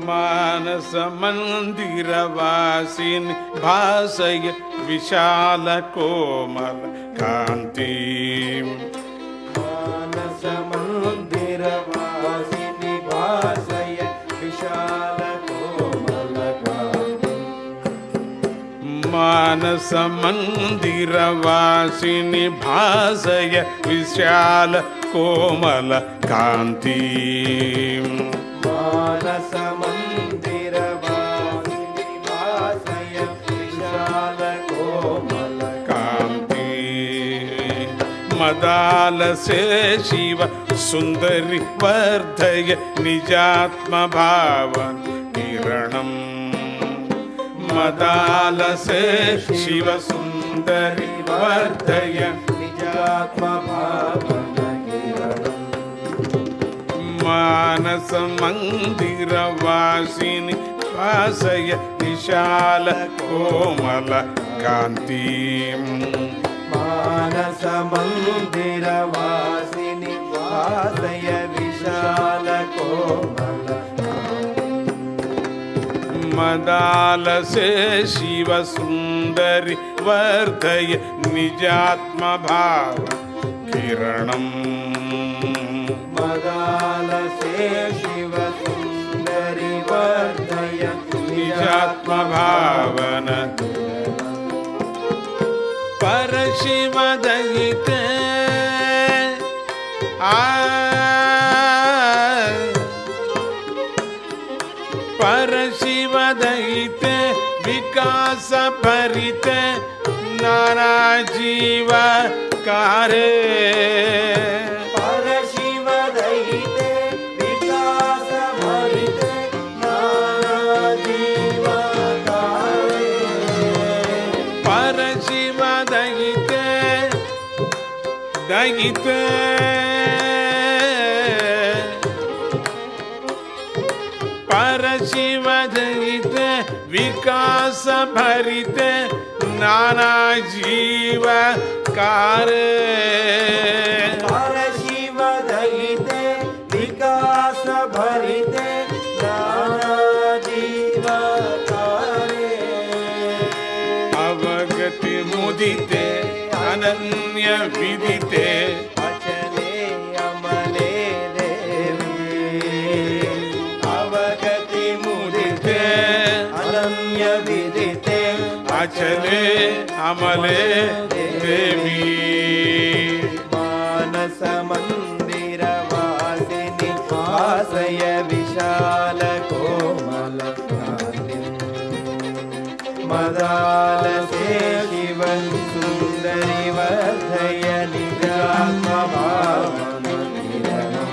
ಮಾನಸ ಮಂದಿರವಾಸಿನಿ ಭಾಸಯ ವಿಶಾಲ ಕೋಮಲ ಕಾಂತಿ ಮಾನಸ ಮಂದಿರವಾಸಿನಿ ಭಾಸಯ ವಿಶಾಲ ಕೋಮಲ ಕಾಂತಿ ಮಾನಸ ಮಂದಿರವಾಸಿನಿ ಭಾಸಯ ವಿಶಾಲ ಕೋಮಲ ಕಾಂತಿ ಮಾನಸ ಮಂದಿರವಾಸಿನಿ ಭಾಸಯ ವಿಶಾಲ ಕೋಮಲ ಕಾಂತಿ ಮದಾಲಸೆ ಶಿವ ಸುಂದರಿ ವರ್ಧಯ ನಿಜಾತ್ಮ ಭಾವನ ಕಿರಣಂ ಮದಾಲಸೆ ಶಿವ ಸುಂದರಿ ವರ್ಧಯ ನಿಜಾತ್ಮ ಭಾವನ ಕಿರಣಂ ಮಾನಸ ಮಂದಿರವಾಸಿನಿ ಭಾಸಯ ವಿಶಾಲ ಕೋಮಲ ಕಾಂತಿ ಮಾನಸ ಮಂದಿರವಾಸಿನಿ ಭಾಸಯ ವಿಶಾಲ ಕೋಮಲ ಮದಾಲಸೆ ಶಿವ ಸುಂದರಿ ವರ್ಧಯ ನಿಜಾತ್ಮ ಭಾವ ಕಿರಣಂ ಮದಾಲಸೆ ಶಿವ ಸುಂದರಿ ವರ್ಧಯ ನಿಜಾತ್ಮ ಭಾವನ ಪರಶಿವ ದಯಿತೆ ಪರಶಿವ ದಯಿತೆ ವಿಕಾಸ ಭರಿತೆ ನಾನಾ ಜೀವ ಕಾರೇ ಪರಶಿವ ದಯಿತೆ ವಿಕಾಸ ಭರಿತೆ ನಾನಾ ಜೀವ ಕಾರೇ ಪರಶಿವ ದಯಿತೆ ದಯಿತೆ ಪರಶಿವ ದಯಿತೆ ವಿಕಾಸ ಭರಿತೆ ನಾನಾ ಜೀವ ಕಾರೇ ಪರಶಿವ ದಯಿತೆ ವಿಕಾಸ ಭರಿತೆ ನಾನಾ ಜೀವ ಕಾರೇ ಅವಗತಿ ಮುದಿತೆ ಅನನ್ಯ ವಿದಿತೆ ಅಚಲೇ ಅಮಲೇ ದೇವಿ ಅವಗತಿ ಮುದಿತೆ ಅನನ್ಯ ವಿದಿತೆ ಅಚಲೆ ಅಮಲೆ ದೇವಿ ಮಾನಸ ಮಂದಿರ ವಾಸಿನಿ ಭಾಸಯ ವಿಶಾಲ ಕೋಮಲ ಕಾಂತಿ ಮದಾಲಸೆ ಶಿವ ಸುಂದರಿ ವರ್ಧಯ ನಿಜಾತ್ಮ ಭಾವನ ಕಿರಣಂ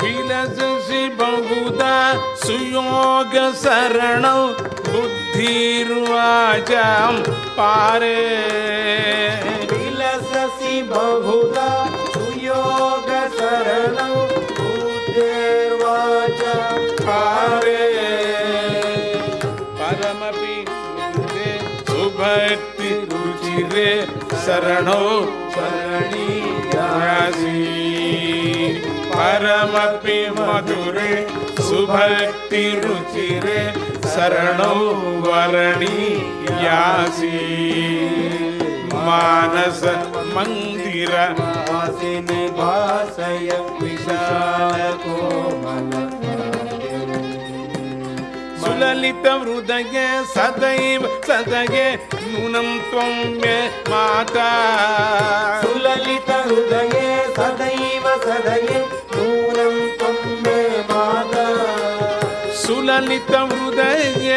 ವಿಲಸಸಿ ಬಹುದಾ ಸುಯೋಗ ಶರಣೌ ಬುದ್ಧಿರ್ವಾಚಾಂ ಪಾರೇ ವಿಲಸಸಿ ಬಹುಧಾ ಸುಯೋಗ ಶರಣೌ ಬುದ್ಧಿರ್ವಾಚ ಪಾರೇ ಪರಮಪಿ ಸುಭಕ್ತಿ ರುಚಿರೇ ಶರಣೋ ಶರಣೀಯಾಸಿ ಪರಮಪಿ ಮಧುರೆ ಸುಭಕ್ತಿ ರುಚಿರೆ ಶರಣೋ ವರಣೀಯಾಸಿ ಮಾನಸ ಮಂದಿರ ವಾಸಿನಿ ಭಾಸಯ ವಿಶಾಲ ಕೋಮಲ ಸುಲಲಿತ ಹೃದಯ ಸದೈವ ಸದಯೇ ನೂನಂ ತ್ವಂ ಮೇ ಮಾತಾ ಸುಲಲಿತ ಹೃದಯ ಸದೈವ ಸದಯೇ ನೂನಂ ತ್ವಂ ಮೇ ಮಾತಾ ಸುಲಲಿತ ಹೃದಯ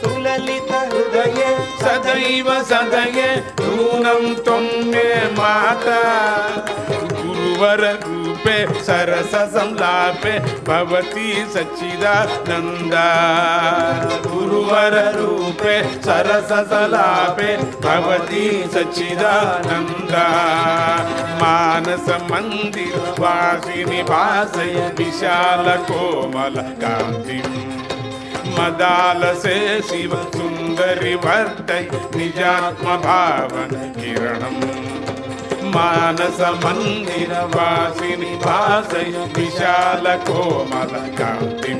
ಸುಲಲಿತ ಹೃದಯ ಸದೈವ ಸದಯೇ ನೂನಂ ತ್ವಂ ಮೇ ಮಾತಾ ಗುರುವರ ರೂಪೆ सरस संलापे भवती सच्चिदानंद गुरुवर रूपे सरस संलापे भवती सच्चिदानंद मान मानस मंदिर वासिनी भासय विशाल कोमल कांतिं मदालसे शिव सुंदरी वर्धय निजात्म भावन किरणम् मानस मंदिर वासिनी भासय विशाल कोमल कांतिं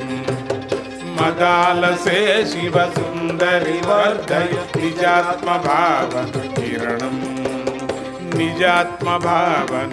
मदालसे शिव सुंदरी वर्धय निजात्म भावन किरणम् निजात्म भावन